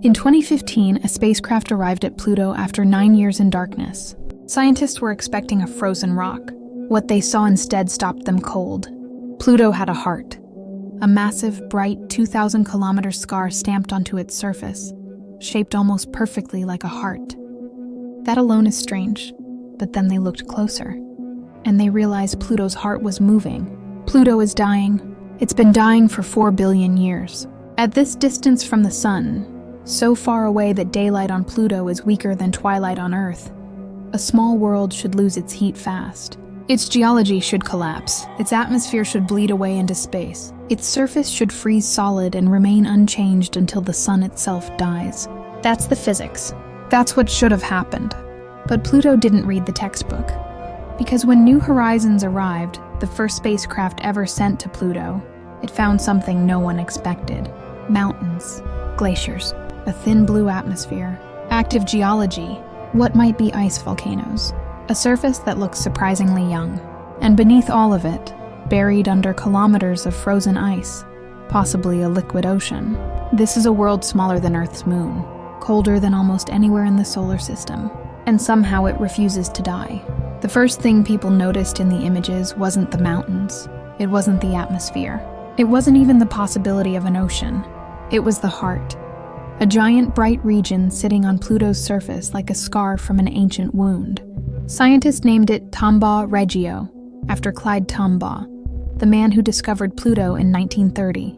In 2015, a spacecraft arrived at Pluto after 9 years in darkness. Scientists were expecting a frozen rock. What they saw instead stopped them cold. Pluto had a heart. A massive, bright, 2,000-kilometer scar stamped onto its surface, shaped almost perfectly like a heart. That alone is strange, but then they looked closer, and they realized Pluto's heart was moving. Pluto is dying. It's been dying for 4 billion years. At this distance from the sun, so far away that daylight on Pluto is weaker than twilight on Earth, a small world should lose its heat fast. Its geology should collapse. Its atmosphere should bleed away into space. Its surface should freeze solid and remain unchanged until the sun itself dies. That's the physics. That's what should have happened. But Pluto didn't read the textbook. Because when New Horizons arrived, the first spacecraft ever sent to Pluto, it found something no one expected. Mountains, glaciers, a thin blue atmosphere, active geology, what might be ice volcanoes, a surface that looks surprisingly young. And beneath all of it, buried under kilometers of frozen ice, possibly a liquid ocean. This is a world smaller than Earth's moon, colder than almost anywhere in the solar system, and somehow it refuses to die. The first thing people noticed in the images wasn't the mountains. It wasn't the atmosphere. It wasn't even the possibility of an ocean. It was the heart. A giant bright region sitting on Pluto's surface like a scar from an ancient wound. Scientists named it Tombaugh Regio, after Clyde Tombaugh, the man who discovered Pluto in 1930.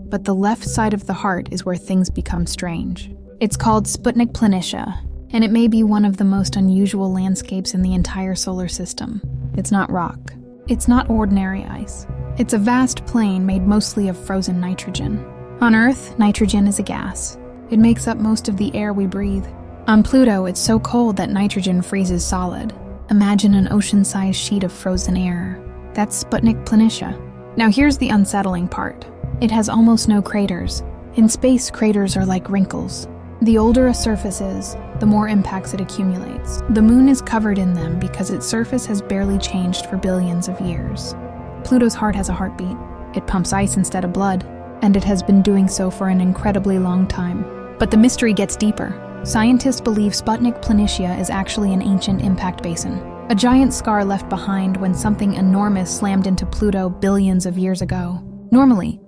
But the left side of the heart is where things become strange. It's called Sputnik Planitia, and it may be one of the most unusual landscapes in the entire solar system. It's not rock. It's not ordinary ice. It's a vast plain made mostly of frozen nitrogen. On Earth, nitrogen is a gas. It makes up most of the air we breathe. On Pluto, it's so cold that nitrogen freezes solid. Imagine an ocean-sized sheet of frozen air. That's Sputnik Planitia. Now here's the unsettling part. It has almost no craters. In space, craters are like wrinkles. The older a surface is, the more impacts it accumulates. The moon is covered in them because its surface has barely changed for billions of years. Pluto's heart has a heartbeat. It pumps ice instead of blood, and it has been doing so for an incredibly long time. But the mystery gets deeper. Scientists believe Sputnik Planitia is actually an ancient impact basin, a giant scar left behind when something enormous slammed into Pluto billions of years ago. Normally,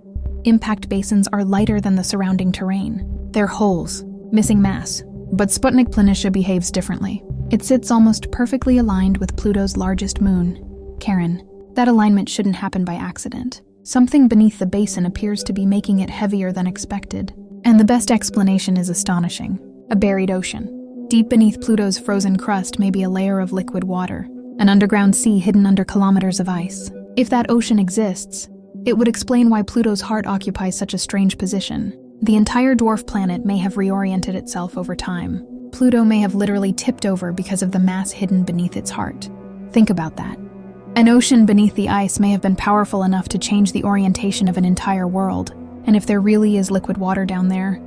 impact basins are lighter than the surrounding terrain. They're holes, missing mass. But Sputnik Planitia behaves differently. It sits almost perfectly aligned with Pluto's largest moon, Charon. That alignment shouldn't happen by accident. Something beneath the basin appears to be making it heavier than expected. And the best explanation is astonishing. A buried ocean. Deep beneath Pluto's frozen crust may be a layer of liquid water, an underground sea hidden under kilometers of ice. If that ocean exists, it would explain why Pluto's heart occupies such a strange position. The entire dwarf planet may have reoriented itself over time. Pluto may have literally tipped over because of the mass hidden beneath its heart. Think about that. An ocean beneath the ice may have been powerful enough to change the orientation of an entire world. And if there really is liquid water down there,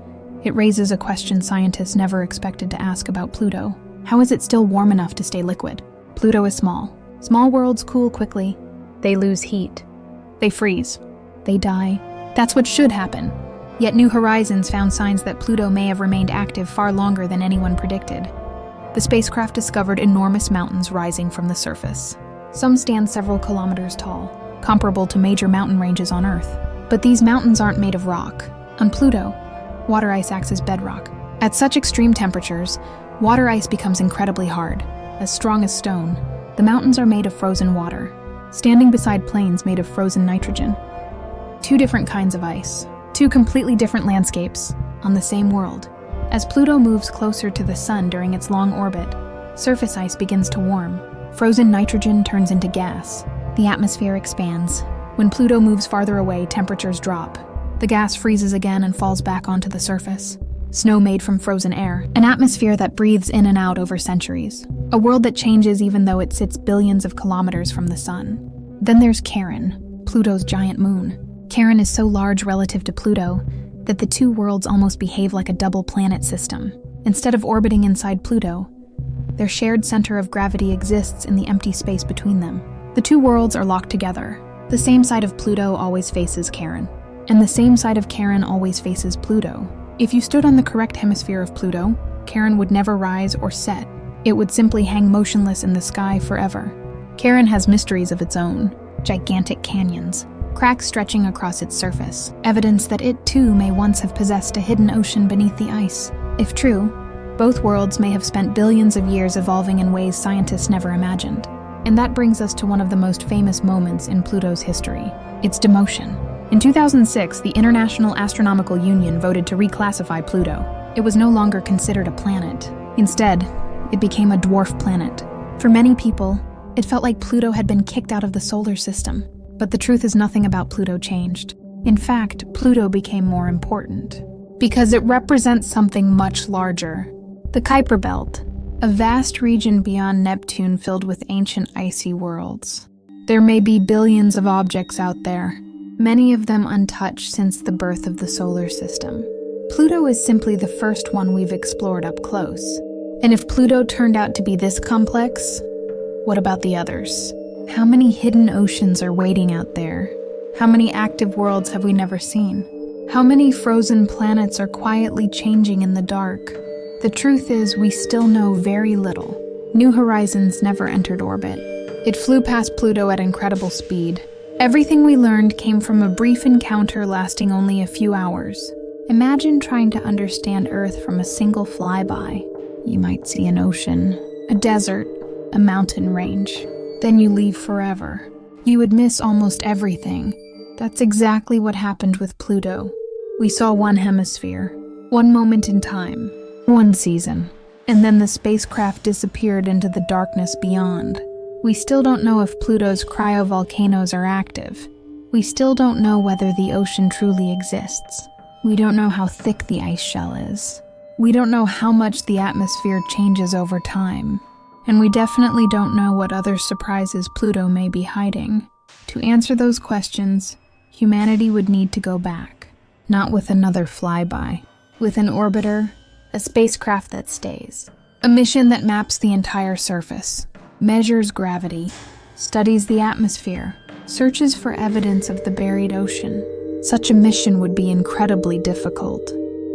it raises a question scientists never expected to ask about Pluto. How is it still warm enough to stay liquid? Pluto is small. Small worlds cool quickly. They lose heat. They freeze. They die. That's what should happen. Yet New Horizons found signs that Pluto may have remained active far longer than anyone predicted. The spacecraft discovered enormous mountains rising from the surface. Some stand several kilometers tall, comparable to major mountain ranges on Earth. But these mountains aren't made of rock. On Pluto, water ice acts as bedrock. At such extreme temperatures, water ice becomes incredibly hard, as strong as stone. The mountains are made of frozen water, standing beside plains made of frozen nitrogen. Two different kinds of ice, two completely different landscapes on the same world. As Pluto moves closer to the sun during its long orbit, surface ice begins to warm. Frozen nitrogen turns into gas. The atmosphere expands. When Pluto moves farther away, temperatures drop. The gas freezes again and falls back onto the surface. Snow made from frozen air, an atmosphere that breathes in and out over centuries. A world that changes even though it sits billions of kilometers from the sun. Then there's Charon, Pluto's giant moon. Charon is so large relative to Pluto that the two worlds almost behave like a double planet system. Instead of orbiting inside Pluto, their shared center of gravity exists in the empty space between them. The two worlds are locked together. The same side of Pluto always faces Charon, and the same side of Charon always faces Pluto. If you stood on the correct hemisphere of Pluto, Charon would never rise or set. It would simply hang motionless in the sky forever. Charon has mysteries of its own, gigantic canyons, cracks stretching across its surface, evidence that it too may once have possessed a hidden ocean beneath the ice. If true, both worlds may have spent billions of years evolving in ways scientists never imagined. And that brings us to one of the most famous moments in Pluto's history, its demotion. In 2006, the International Astronomical Union voted to reclassify Pluto. It was no longer considered a planet. Instead, it became a dwarf planet. For many people, it felt like Pluto had been kicked out of the solar system. But the truth is, nothing about Pluto changed. In fact, Pluto became more important because it represents something much larger. The Kuiper Belt, a vast region beyond Neptune filled with ancient icy worlds. There may be billions of objects out there, many of them untouched since the birth of the solar system. Pluto is simply the first one we've explored up close. And if Pluto turned out to be this complex, what about the others? How many hidden oceans are waiting out there? How many active worlds have we never seen? How many frozen planets are quietly changing in the dark? The truth is, we still know very little. New Horizons never entered orbit. It flew past Pluto at incredible speed. Everything we learned came from a brief encounter lasting only a few hours. Imagine trying to understand Earth from a single flyby. You might see an ocean, a desert, a mountain range. Then you leave forever. You would miss almost everything. That's exactly what happened with Pluto. We saw one hemisphere, one moment in time, one season, and then the spacecraft disappeared into the darkness beyond. We still don't know if Pluto's cryovolcanoes are active. We still don't know whether the ocean truly exists. We don't know how thick the ice shell is. We don't know how much the atmosphere changes over time. And we definitely don't know what other surprises Pluto may be hiding. To answer those questions, humanity would need to go back. Not with another flyby. With an orbiter, a spacecraft that stays. A mission that maps the entire surface, measures gravity, studies the atmosphere, searches for evidence of the buried ocean. Such a mission would be incredibly difficult.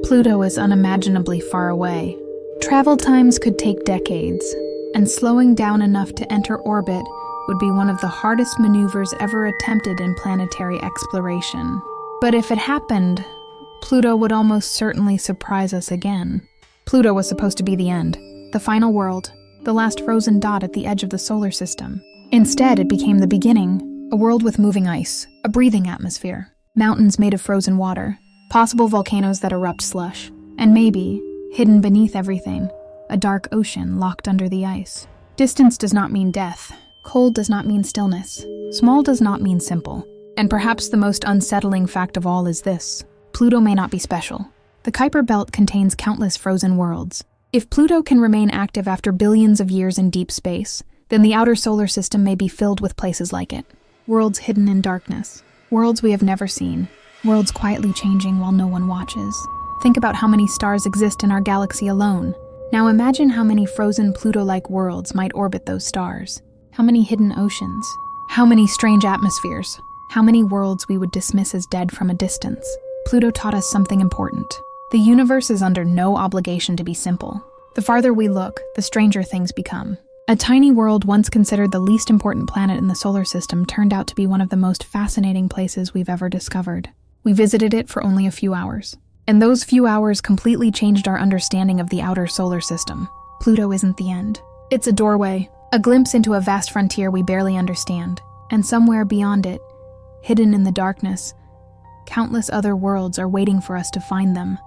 Pluto is unimaginably far away. Travel times could take decades, and slowing down enough to enter orbit would be one of the hardest maneuvers ever attempted in planetary exploration. But if it happened, Pluto would almost certainly surprise us again. Pluto was supposed to be the end, the final world, the last frozen dot at the edge of the solar system. Instead, it became the beginning, a world with moving ice, a breathing atmosphere, mountains made of frozen water, possible volcanoes that erupt slush, and maybe, hidden beneath everything, a dark ocean locked under the ice. Distance does not mean death. Cold does not mean stillness. Small does not mean simple. And perhaps the most unsettling fact of all is this: Pluto may not be special. The Kuiper Belt contains countless frozen worlds. If Pluto can remain active after billions of years in deep space, then the outer solar system may be filled with places like it. Worlds hidden in darkness. Worlds we have never seen. Worlds quietly changing while no one watches. Think about how many stars exist in our galaxy alone. Now imagine how many frozen Pluto-like worlds might orbit those stars. How many hidden oceans. How many strange atmospheres. How many worlds we would dismiss as dead from a distance. Pluto taught us something important. The universe is under no obligation to be simple. The farther we look, the stranger things become. A tiny world once considered the least important planet in the solar system turned out to be one of the most fascinating places we've ever discovered. We visited it for only a few hours. And those few hours completely changed our understanding of the outer solar system. Pluto isn't the end. It's a doorway, a glimpse into a vast frontier we barely understand. And somewhere beyond it, hidden in the darkness, countless other worlds are waiting for us to find them.